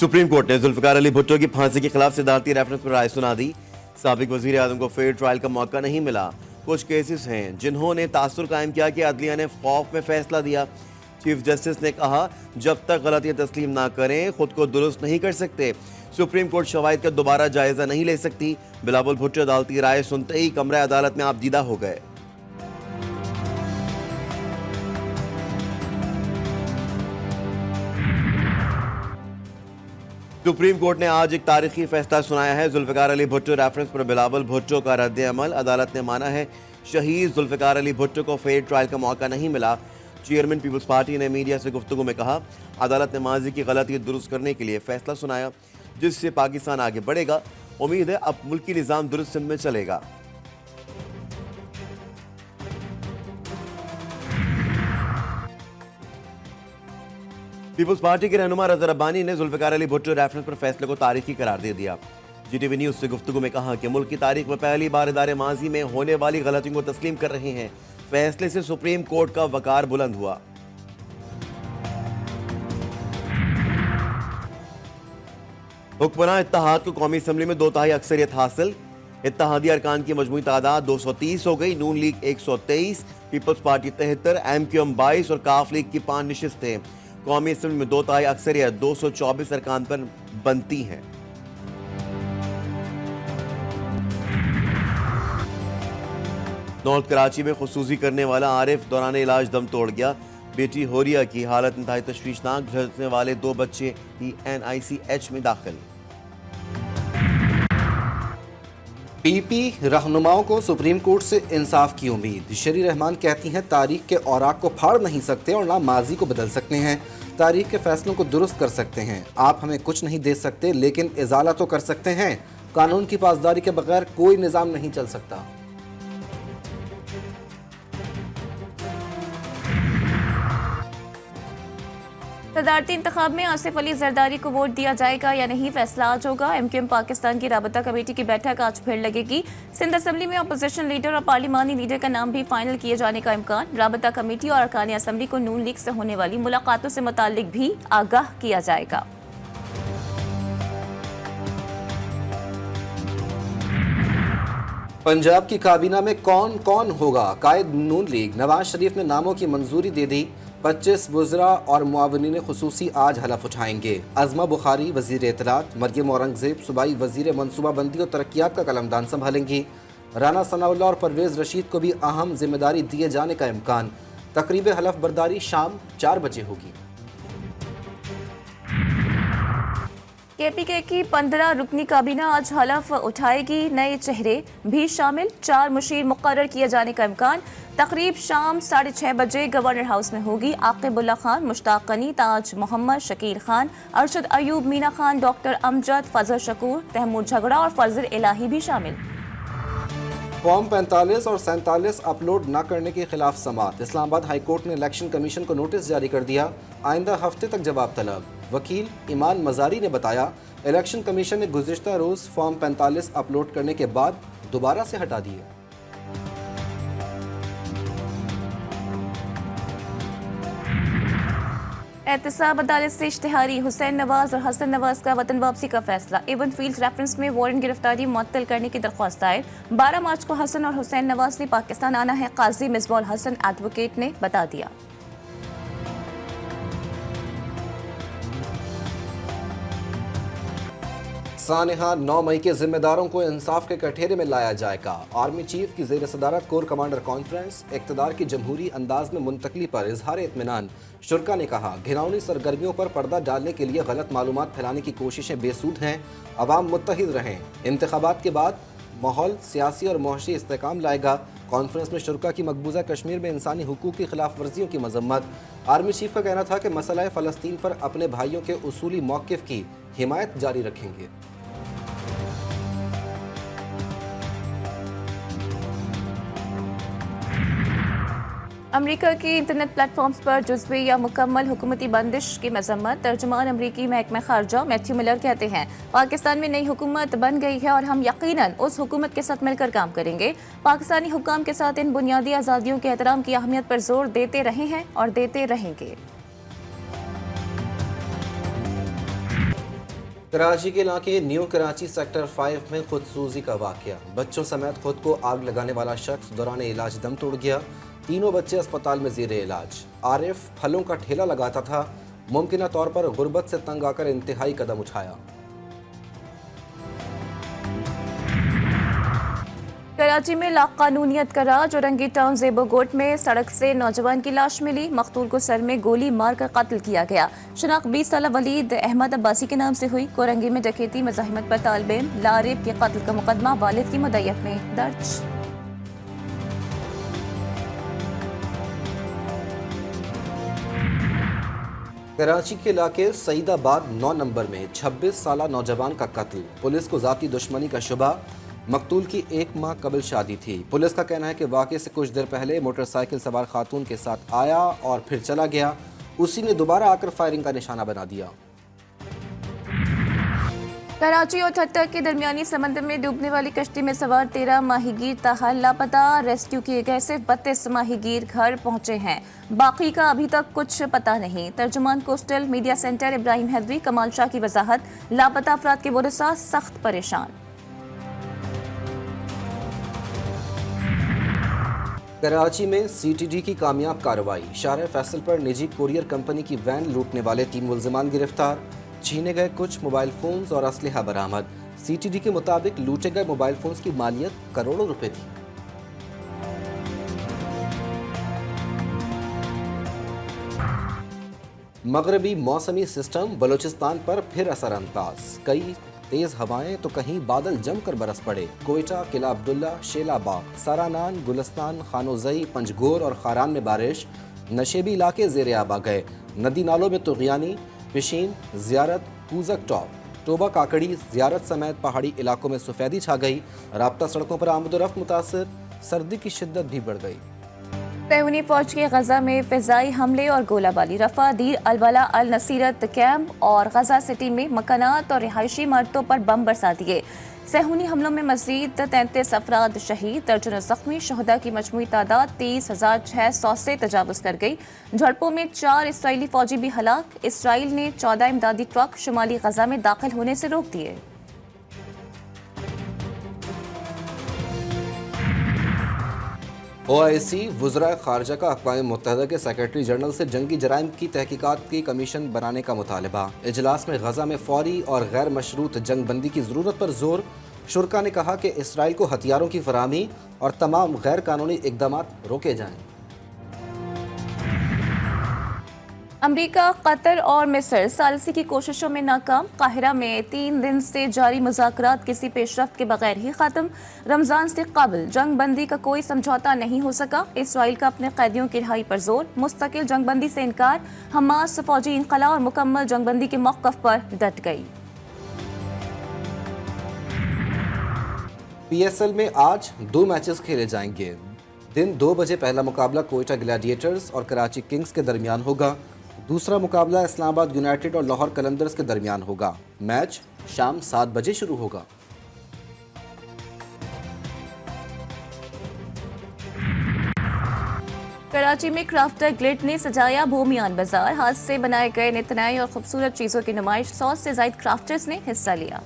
Supreme court ने जुल्फिकार अली भुट्टो की फांसी के खिलाफ सदारती रेफरेंस पर राय सुना दी। साबिक वजीर आजम को फेयर ट्रायल का मौका नहीं मिला। कुछ केसेस हैं जिन्होंने तासुर कायम किया कि अदलिया ने खौफ में फैसला दिया। चीफ जस्टिस ने कहा, जब तक गलतियां तस्लीम ना करें खुद को दुरुस्त नहीं कर सकते। सुप्रीम कोर्ट शवाहिद का दोबारा जायजा नहीं ले सकती। बिलावल भुट्टो अदालती राय सुनते ही कमरे अदालत में आपदीदा हो गए। सुप्रीम कोर्ट ने आज एक तारीखी फैसला सुनाया है। जुल्फिकार अली भुट्टो रेफरेंस पर बिलावल भुट्टो का रद्द अमल। अदालत ने माना है शहीद जुल्फिकार अली भुट्टो को फेयर ट्रायल का मौका नहीं मिला। चेयरमैन पीपल्स पार्टी ने मीडिया से गुफ्तगू में कहा, अदालत ने माजी की गलती दुरुस्त करने के लिए फैसला सुनाया, जिससे पाकिस्तान आगे बढ़ेगा। उम्मीद है अब मुल्की निज़ाम दुरुस्त सिंध में चलेगा। पीपल्स पार्टी के रहनुमा रज़ा रब्बानी ने जुल्फिकार अली भुट्टो रेफरेंस पर फैसले को तारीखी करार दे दिया। जीटीवी न्यूज से गुफ्तगू में कहा कि मुल्क की तारीख में पहली बार इदारे माजी में होने वाली गलतियों को तस्लीम कर रहे हैं। फैसले से सुप्रीम कोर्ट का वकार बुलंद हुआ। हुक्मरान इत्तेहाद को कौमी असम्बली में 2/3 अक्सरियत हासिल। इत्तेहादी अरकान की मजमूई तादाद 230 हो गई। नून लीग 123, पीपल्स पार्टी 73, MQM 22 और काफ लीग की 5 नशिस्तें। कौमी असम्बली में 2/3 अक्सरियत 224 अरकान पर बनती हैं। नॉर्थ कराची में खुसूसी करने वाला आरिफ दौरान इलाज दम तोड़ गया। बेटी होरिया की हालत इंतहाई तशवीशनाक। झुलसने वाले 2 बच्चे ही NICH में दाखिल। पीपी रहनुमाओं को सुप्रीम कोर्ट से इंसाफ की उम्मीद। शरी रहमान कहती हैं, तारीख के औराक को फाड़ नहीं सकते और ना माजी को बदल सकते हैं। तारीख के फैसलों को दुरुस्त कर सकते हैं। आप हमें कुछ नहीं दे सकते, लेकिन इजाला तो कर सकते हैं। कानून की पासदारी के बगैर कोई निज़ाम नहीं चल सकता। सदारती इंतखाब में आसिफ अली जरदारी को वोट दिया जाएगा या नहीं, फैसला आज होगा। MQM पाकिस्तान की राबता कमेटी की बैठक आज फिर लगेगी। सिंध असम्बली में अपोजिशन लीडर और पार्लिमानी लीडर का नाम भी फाइनल किए जाने का इम्कान। राबता कमेटी और अरकान असम्बली को नून लीग से होने वाली मुलाकातों से मुताल्लिक भी आगाह किया जाएगा। पंजाब की काबीना में कौन कौन होगा? कायद नून लीग नवाज शरीफ ने नामों की मंजूरी दे दी। 25 वज़रा और मुआवनीन खुसूसी आज हलफ उठाएंगे। अज़मा बुखारी वज़ीर इत्तलात, मरियम औरंगज़ेब सूबाई वज़ीर मनसूबाबंदी और तरक्यात का कलमदान संभालेंगी। राना सनाउल्लाह और परवेज़ रशीद को भी अहम जिम्मेदारी दिए जाने का इम्कान। तकरीब हलफ बर्दारी शाम 4 बजे होगी। KPK की 15 रुकनी काबीना आज हलफ उठाएगी। नए चेहरे भी शामिल। 4 मुशीर मुकर्रर किए जाने का इम्कान। तकरीब शाम 6:30 बजे गवर्नर हाउस में होगी। आकिबुल्ला खान, मुश्ताक गनी, ताज मोहम्मद, शकील खान, अरशद अयूब, मीना खान, डॉक्टर अमजद, फजल शकूर, तहमूद झगड़ा और फजल इलाही भी शामिल। फॉर्म 45 और 47 अपलोड न करने के खिलाफ समात। इस्लामाबाद हाई कोर्ट ने इलेक्शन कमीशन को नोटिस जारी कर दिया। आइंदा हफ्ते तक जवाब तलब। वकील ईमान मजारी ने बताया, इलेक्शन कमीशन ने गुज़िश्ता रोज़ फॉर्म 45 अपलोड करने के बाद दोबारा से हटा दिए। एहतसाब अदालत से इश्तिहारी। हुसैन नवाज और हसन नवाज का वतन वापसी का फैसला। एवन फील्ड रेफरेंस में वारंट गिरफ्तारी मुअत्तल करने की दरख्वास्त दायर। 12 मार्च को हसन और हुसैन नवाज ने पाकिस्तान आना है, काजी मिसबाउल हसन एडवोकेट ने बता दिया। सानेहा 9 मई के जिम्मेदारों को इंसाफ के कठेरे में लाया जाएगा। आर्मी चीफ की ज़ेर सदारत कोर कमांडर कॉन्फ्रेंस। इक़्तिदार की जमहूरी अंदाज में मुंतकली पर इजहार इत्मीनान। शुरा ने कहा, घिनौनी सरगर्मियों पर पर्दा डालने के लिए गलत मालूमात फैलाने की कोशिशें बेसूद हैं। अवाम मुत्तहिद रहें। इंतखाबात के बाद माहौल सियासी और मुआशी इस्तेकाम लाएगा। कॉन्फ्रेंस में शुरा की मकबूजा कश्मीर में इंसानी हुकूक की खिलाफ वर्जियों की मजम्मत। आर्मी चीफ का कहना था कि मसला फ़लस्तीन पर अपने भाइयों के उसूली मौक़िफ़ की हिमायत जारी रखेंगे। अमरीका की इंटरनेट प्लेटफॉर्म्स पर जुज़वी या मुकम्मल हुकूमती बंदिश की मजम्मत। तर्जुमान अमरीकी महकमा खारजा मैथ्यू मिलर कहते हैं, पाकिस्तान में नई हुकूमत बन गई है और हम यकीनन उस हुकूमत के साथ मिलकर काम करेंगे। पाकिस्तानी हुकाम के साथ इन बुनियादी आज़ादियों के एहतराम की अहमियत पर जोर देते रहे हैं और देते रहेंगे। कराची के इलाके न्यू कराची सेक्टर 5 में खुदसूजी का वाकया। बच्चों समेत खुद को आग लगाने वाला शख्स दौरान इलाज दम तोड़ गया। तीनों बच्चे अस्पताल में ज़ेरे इलाज। आरिफ फलों का ठेला लगाता था। मुमकिन तौर पर गुर्बत से तंग आकर इंतहाई कदम उठाया। कराची में लाकानूनियत का राज। औरंगी टाउन जेबोगोट में सड़क से नौजवान की लाश मिली। मकतूल को सर में गोली मारकर कत्ल किया गया। शनाख्त 20 साल वलीद अहमद अब्बासी के नाम से हुई। कोरंगी में डकैती मज़ाहिमत पर तालिब लारिब के कत्ल का मुकदमा वालिद की मुद्दत में दर्ज। कराची के इलाके सईदाबाद 9 नंबर में 26 साला नौजवान का कत्ल। पुलिस को जाती दुश्मनी का शुबा। मकतूल की 1 माह कबल शादी थी। पुलिस का कहना है कि वाक़े से कुछ देर पहले मोटरसाइकिल सवार खातून के साथ आया और फिर चला गया। उसी ने दोबारा आकर फायरिंग का निशाना बना दिया। कराची और ठट्टा के दरमियानी समंदर में डूबने वाली कश्ती में सवार 13 माहीगीर ताहाल लापता। रेस्क्यू किए गए सिर्फ 32 माहीगीर घर पहुंचे हैं। बाकी का अभी तक कुछ पता नहीं। तर्जुमान coastal media centre Ibrahim Haidari Kamal Shah की वजाहत। लापता अफराद के वरसा सख्त परेशान। कराची में सीटीडी की कामयाब कार्रवाई। शाहर फैसल पर निजी कोरियर कंपनी की वैन लूटने वाले 3 मुल्जिमान गिरफ्तार। छीने गए कुछ मोबाइल फोन्स और असलहा बरामद। सीटीडी के मुताबिक लूटे गए मोबाइल फोन्स की मालियत करोड़ों रुपए थी। मगरबी मौसमी सिस्टम बलूचिस्तान पर फिर असरअंदाज। कई तेज हवाएं तो कहीं बादल जमकर बरस पड़े। कोयटा, किला अब्दुल्ला, शेलाबाग, सारानान, गुलस्तान, खानोजई, पंजगोर और खारान में बारिश। नशेबी इलाके ज़ेरे आब आ गए। नदी नालों में तुग़यानी, पिशीन, ज़ियारत, कूजक टॉप, टोबा काकड़ी, ज़ियारत समेत पहाड़ी इलाकों में सफ़ेदी छा गई। राब्ता सड़कों पर आमदोरफ्त मुतासर। सर्दी की शिद्दत भी बढ़ गई। सहूनी फौज के गजा में फ़िज़ाई हमले और गोलाबारी। रफ़ा, दीर अल-बला, अल-नसीरत कैंप और गजा सिटी में मकानात और रिहायशी इमारतों पर बम बरसा दिए। सहूनी हमलों में मज़ीद 33 अफराद शहीद। दर्जनों ज़ख्मी। शहदा की मजमूई तादाद 30,600 से तजावुज़ कर गई। झड़पों में 4 इसराइली फौजी भी हलाक। इसराइल ने 14 इमदादी ट्रक शुमाली गजा में दाखिल होने से रोक दिए। OIC वज़राए ख़ारजा का अक़वाम मुत्तहिदा के सेक्रेटरी जनरल से जंगी जराइम की तहकीकात की कमीशन बनाने का मुतालबा। इजलास में गजा में फ़ौरी और गैर मशरूत जंग बंदी की ज़रूरत पर जोर। शुरा ने कहा कि इसराइल को हथियारों की फराहमी और तमाम गैर कानूनी इक़दाम रोके जाएँ। अमरीका, कतर और मिस्र सालसी की कोशिशों में नाकाम। काहिरा में 3 दिन से जारी मुज़ाकरात किसी पेशरफ्त के बगैर ही ख़त्म। रमज़ान से कबल जंग बंदी का कोई समझौता नहीं हो सका। इसराइल का अपने कैदियों की रिहाई पर जोर। मुस्तकिल जंग बंदी से इनकार। हमास फौजी इनक़ला और मुकम्मल जंग बंदी के मौक़िफ़ पर डट गई। PSL में आज 2 मैचेस खेले जाएंगे। दिन 2 बजे पहला मुकाबला कोयटा ग्लैडिएटर्स और कराची किंग्स के दरमियान होगा। दूसरा मुकाबला इस्लामाबाद यूनाइटेड और लाहौर कलंदर्स के दरमियान होगा। मैच शाम 7 बजे शुरू होगा। कराची में क्राफ्टर ग्लिट ने सजाया भूमियान बाजार। हाथ से बनाए गए नितनाई और खूबसूरत चीज़ों की नुमाइश। 100 से ज़ायद क्राफ्टर्स ने हिस्सा लिया।